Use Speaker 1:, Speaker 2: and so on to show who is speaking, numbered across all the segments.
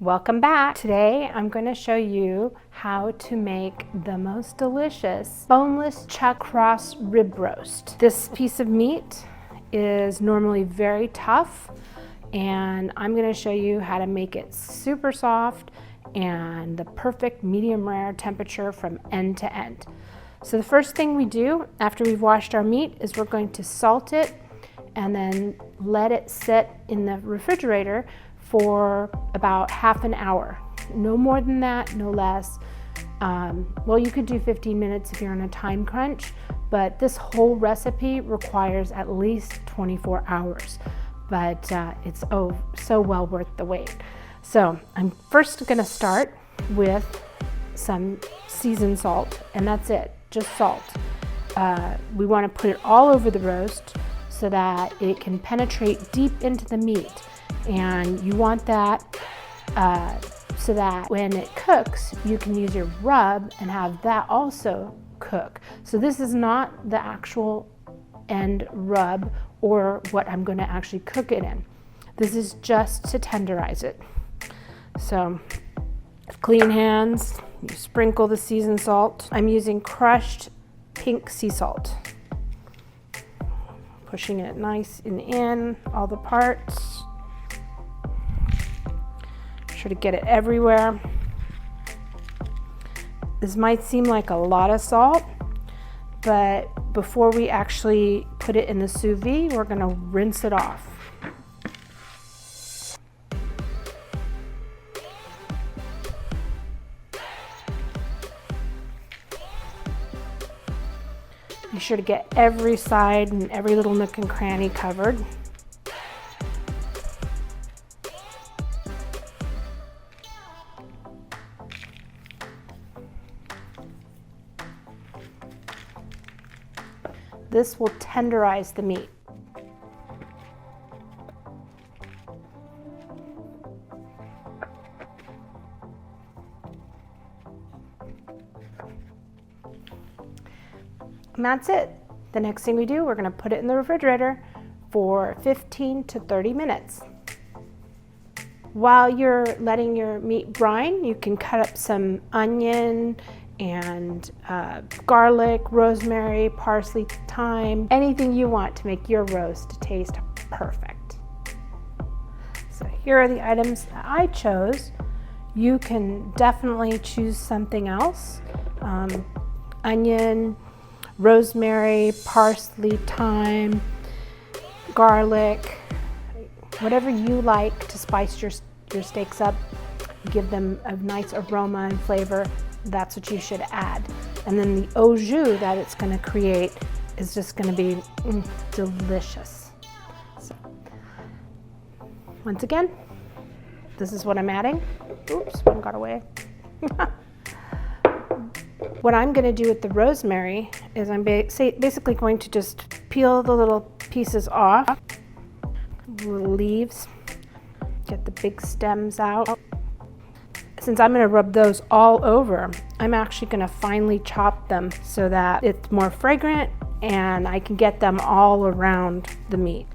Speaker 1: Welcome back. Today I'm going to show you how to make the most delicious boneless chuck cross rib roast. This piece of meat is normally very tough, and I'm going to show you how to make it super soft and the perfect medium rare temperature from end to end. So the first thing we do after we've washed our meat is we're going to salt it and then let it sit in the refrigerator for about half an hour. No more than that, no less. Well, you could do 15 minutes if you're on a time crunch, but this whole recipe requires at least 24 hours. But it's so well worth the wait. So I'm first gonna start with some seasoned salt, and that's it, just salt. We wanna put it all over the roast so that it can penetrate deep into the meat. And you want that so that when it cooks, you can use your rub and have that also cook. So this is not the actual end rub or what I'm going to actually cook it in. This is just to tenderize it. So clean hands, you sprinkle the seasoned salt. I'm using crushed pink sea salt. Pushing it nice and in all the parts. Sure to get it everywhere. This might seem like a lot of salt, but before we actually put it in the sous vide, we're going to rinse it off. Be sure to get every side and every little nook and cranny covered. This will tenderize the meat. And that's it. The next thing we do, we're going to put it in the refrigerator for 15 to 30 minutes. While you're letting your meat brine, you can cut up some onion and garlic, rosemary, parsley, thyme, anything you want to make your roast taste perfect. So here are the items that I chose. You can definitely choose something else. Onion, rosemary, parsley, thyme, garlic, whatever you like to spice your steaks up, give them a nice aroma and flavor. That's what you should add. And then the au jus that it's going to create is just going to be delicious. So, once again, this is what I'm adding. Oops, one got away. What I'm going to do with the rosemary is I'm basically going to just peel the little pieces off, little leaves, get the big stems out. Since I'm going to rub those all over, I'm actually going to finely chop them so that it's more fragrant and I can get them all around the meat.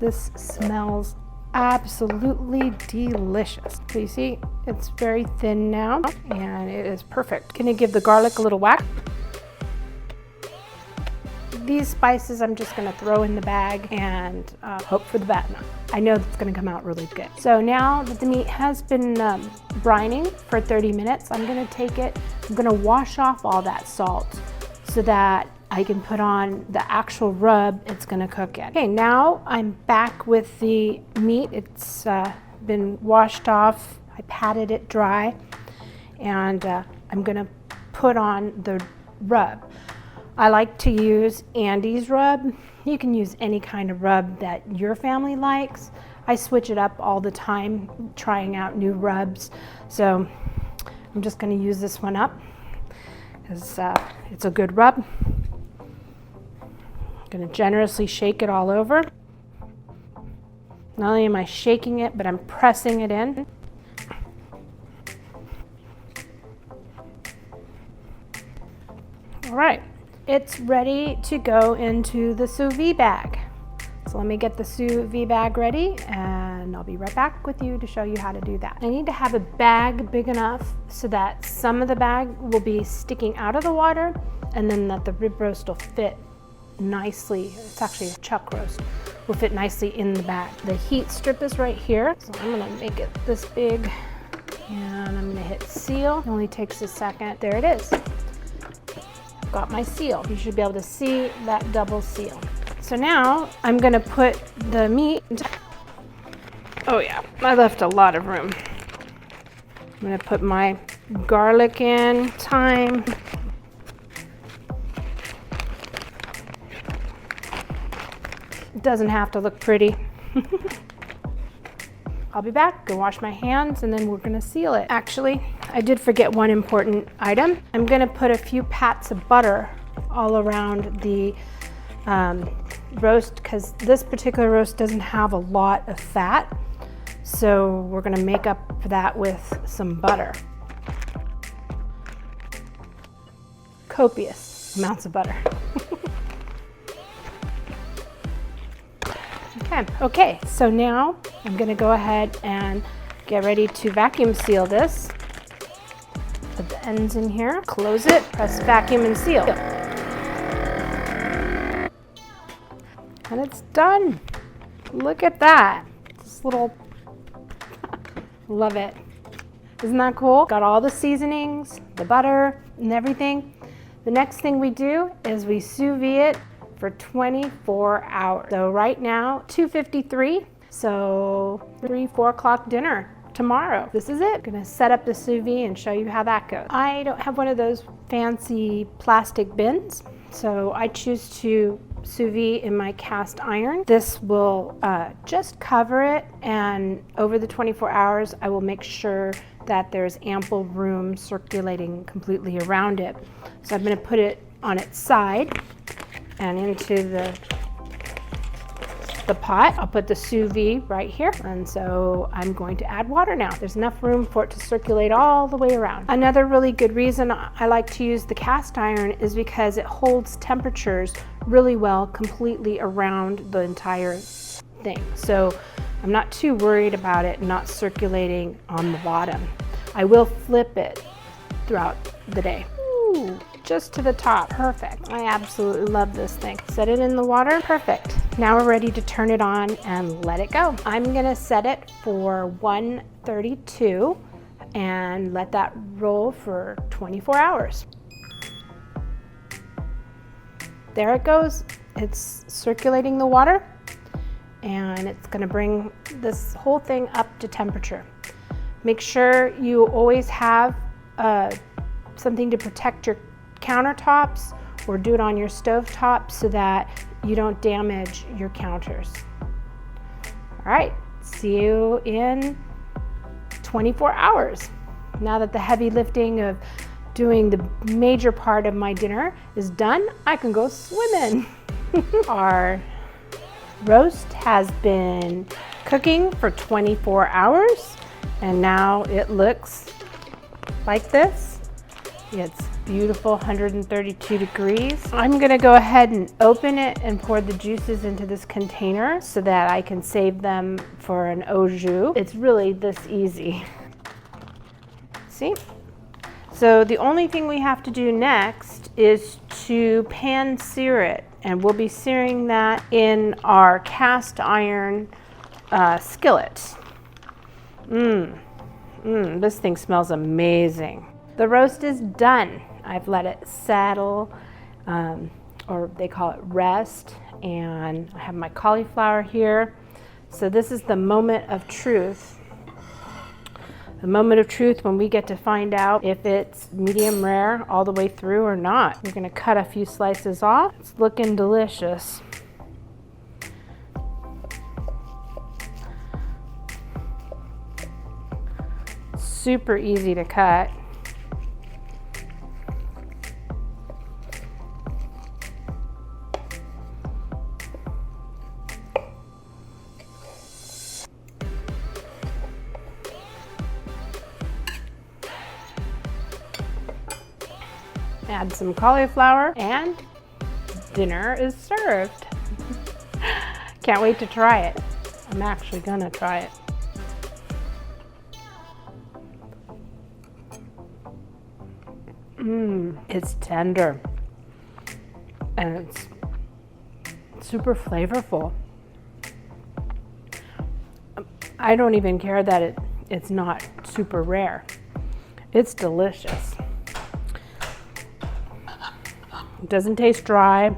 Speaker 1: This smells absolutely delicious. So you see, it's very thin now and it is perfect. Going to give the garlic a little whack. These spices I'm just going to throw in the bag and hope for the best. I know it's going to come out really good. So now that the meat has been brining for 30 minutes, I'm going to take it, I'm going to wash off all that salt so that I can put on the actual rub it's going to cook in. Okay, now I'm back with the meat. It's been washed off. I patted it dry, and I'm going to put on the rub. I like to use Andy's rub. You can use any kind of rub that your family likes. I switch it up all the time, trying out new rubs. So I'm just going to use this one up because it's a good rub. I'm going to generously shake it all over. Not only am I shaking it, but I'm pressing it in. All right. It's ready to go into the sous vide bag. So let me get the sous vide bag ready and I'll be right back with you to show you how to do that. I need to have a bag big enough so that some of the bag will be sticking out of the water and then that the rib roast will fit nicely. It's actually a chuck roast, will fit nicely in the bag. The heat strip is right here, so I'm gonna make it this big and I'm gonna hit seal. It only takes a second. There it is. Got my seal. You should be able to see that double seal. So now I'm gonna put the meat. Oh yeah, I left a lot of room. I'm gonna put my garlic in, thyme. It doesn't have to look pretty. I'll be back, go wash my hands, and then we're gonna seal it. Actually, I did forget one important item. I'm gonna put a few pats of butter all around the roast, because this particular roast doesn't have a lot of fat. So we're gonna make up for that with some butter. Copious amounts of butter. Okay, so now I'm gonna go ahead and get ready to vacuum seal this. Put the ends in here, close it, press vacuum and seal. And it's done. Look at that. This little, love it. Isn't that cool? Got all the seasonings, the butter and everything. The next thing we do is we sous vide it for 24 hours. So right now, 2:53, so 3-4 o'clock dinner tomorrow. This is it. I'm gonna set up the sous vide and show you how that goes. I don't have one of those fancy plastic bins, so I choose to sous vide in my cast iron. This will just cover it, and over the 24 hours, I will make sure that there's ample room circulating completely around it. So I'm gonna put it on its side and into the pot. I'll put the sous vide right here. And so I'm going to add water now. There's enough room for it to circulate all the way around. Another really good reason I like to use the cast iron is because it holds temperatures really well completely around the entire thing. So I'm not too worried about it not circulating on the bottom. I will flip it throughout the day. Ooh, just to the top, perfect. I absolutely love this thing. Set it in the water, perfect. Now we're ready to turn it on and let it go. I'm gonna set it for 132 and let that roll for 24 hours. There it goes. It's circulating the water and it's gonna bring this whole thing up to temperature. Make sure you always have something to protect your countertops or do it on your stove top so that you don't damage your counters. All right, see you in 24 hours. Now that the heavy lifting of doing the major part of my dinner is done, I can go swimming. Our roast has been cooking for 24 hours and now it looks like this. It's beautiful, 132 degrees. I'm gonna go ahead and open it and pour the juices into this container so that I can save them for an au jus. It's really this easy. See? So the only thing we have to do next is to pan sear it, and we'll be searing that in our cast iron skillet. This thing smells amazing. The roast is done. I've let it settle, or they call it rest, and I have my cauliflower here. So this is the moment of truth. The moment of truth when we get to find out if it's medium rare all the way through or not. We're gonna cut a few slices off. It's looking delicious. Super easy to cut. Add some cauliflower and dinner is served. Can't wait to try it. I'm actually gonna try it. It's tender and it's super flavorful. I don't even care that it's not super rare. It's delicious. It doesn't taste dry.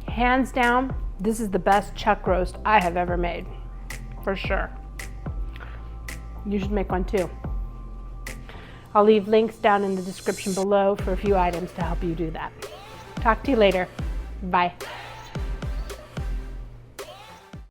Speaker 1: Hands down, this is the best chuck roast I have ever made, for sure. You should make one too. I'll leave links down in the description below for a few items to help you do that. Talk to you later. Bye.